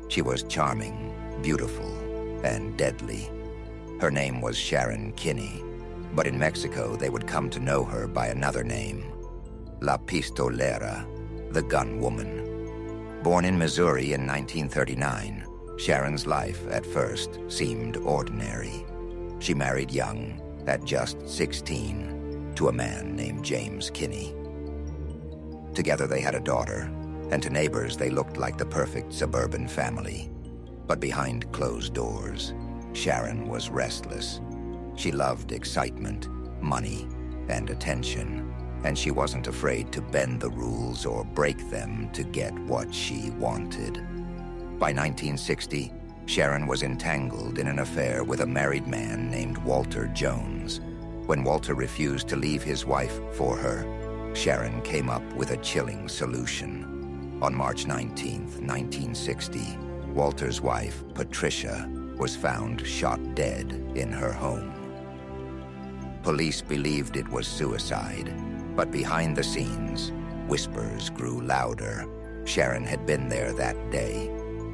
She was charming, beautiful, and deadly. Her name was Sharon Kinne, but in Mexico they would come to know her by another name, La Pistolera, the gun woman. Born in Missouri in 1939, Sharon's life at first seemed ordinary. She married young, at just 16, to a man named James Kinne. Together they had a daughter, and to neighbors they looked like the perfect suburban family. But behind closed doors, Sharon was restless. She loved excitement, money, and attention, and she wasn't afraid to bend the rules or break them to get what she wanted. By 1960, Sharon was entangled in an affair with a married man named Walter Jones. When Walter refused to leave his wife for her, Sharon came up with a chilling solution. On March 19, 1960, Walter's wife, Patricia, was found shot dead in her home. Police believed it was suicide, but behind the scenes, whispers grew louder. Sharon had been there that day.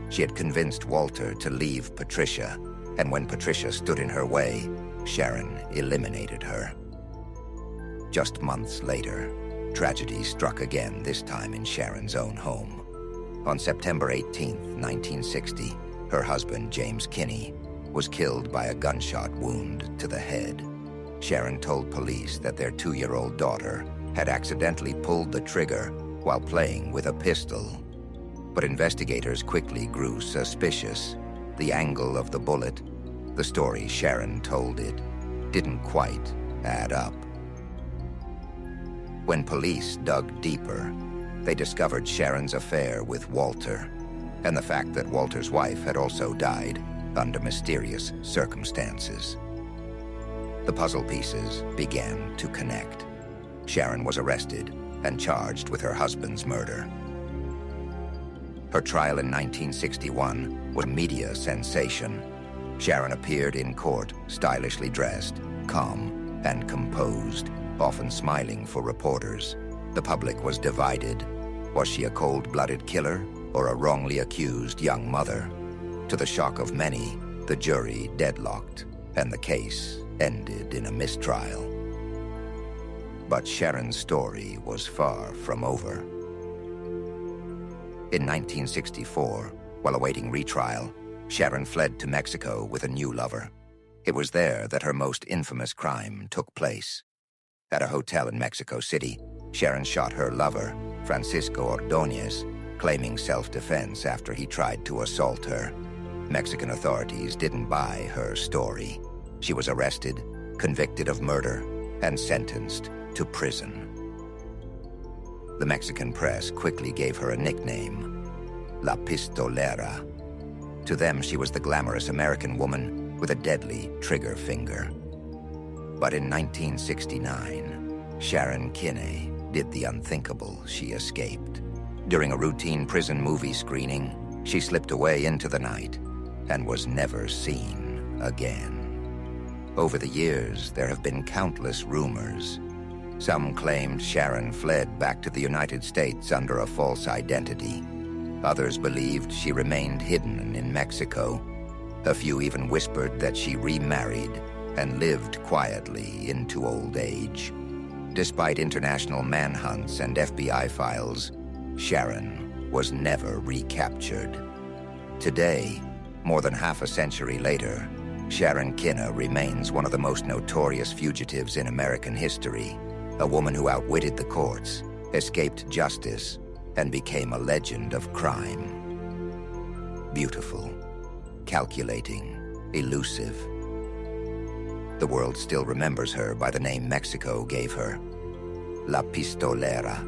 She had convinced Walter to leave Patricia, and when Patricia stood in her way, Sharon eliminated her. Just months later, tragedy struck again, this time in Sharon's own home. On September 18, 1960, her husband, James Kinne, was killed by a gunshot wound to the head. Sharon told police that their 2-year-old daughter had accidentally pulled the trigger while playing with a pistol. But investigators quickly grew suspicious. The angle of the bullet, the story Sharon told it, didn't quite add up. When police dug deeper, they discovered Sharon's affair with Walter, and the fact that Walter's wife had also died under mysterious circumstances. The puzzle pieces began to connect. Sharon was arrested and charged with her husband's murder. Her trial in 1961 was a media sensation. Sharon appeared in court, stylishly dressed, calm and composed, often smiling for reporters. The public was divided. Was she a cold-blooded killer or a wrongly accused young mother? To the shock of many, the jury deadlocked, and the case ended in a mistrial. But Sharon's story was far from over. In 1964, while awaiting retrial, Sharon fled to Mexico with a new lover. It was there that her most infamous crime took place. At a hotel in Mexico City, Sharon shot her lover, Francisco Ordóñez, claiming self-defense after he tried to assault her. Mexican authorities didn't buy her story. She was arrested, convicted of murder, and sentenced to prison. The Mexican press quickly gave her a nickname, La Pistolera. To them, she was the glamorous American woman with a deadly trigger finger. But in 1969, Sharon Kinne did the unthinkable. She escaped. During a routine prison movie screening, she slipped away into the night and was never seen again. Over the years, there have been countless rumors. Some claimed Sharon fled back to the United States under a false identity. Others believed she remained hidden in Mexico. A few even whispered that she remarried and lived quietly into old age. Despite international manhunts and FBI files, Sharon was never recaptured. Today, more than half a century later, Sharon Kinne remains one of the most notorious fugitives in American history, a woman who outwitted the courts, escaped justice, and became a legend of crime. Beautiful, calculating, elusive. The world still remembers her by the name Mexico gave her, La Pistolera.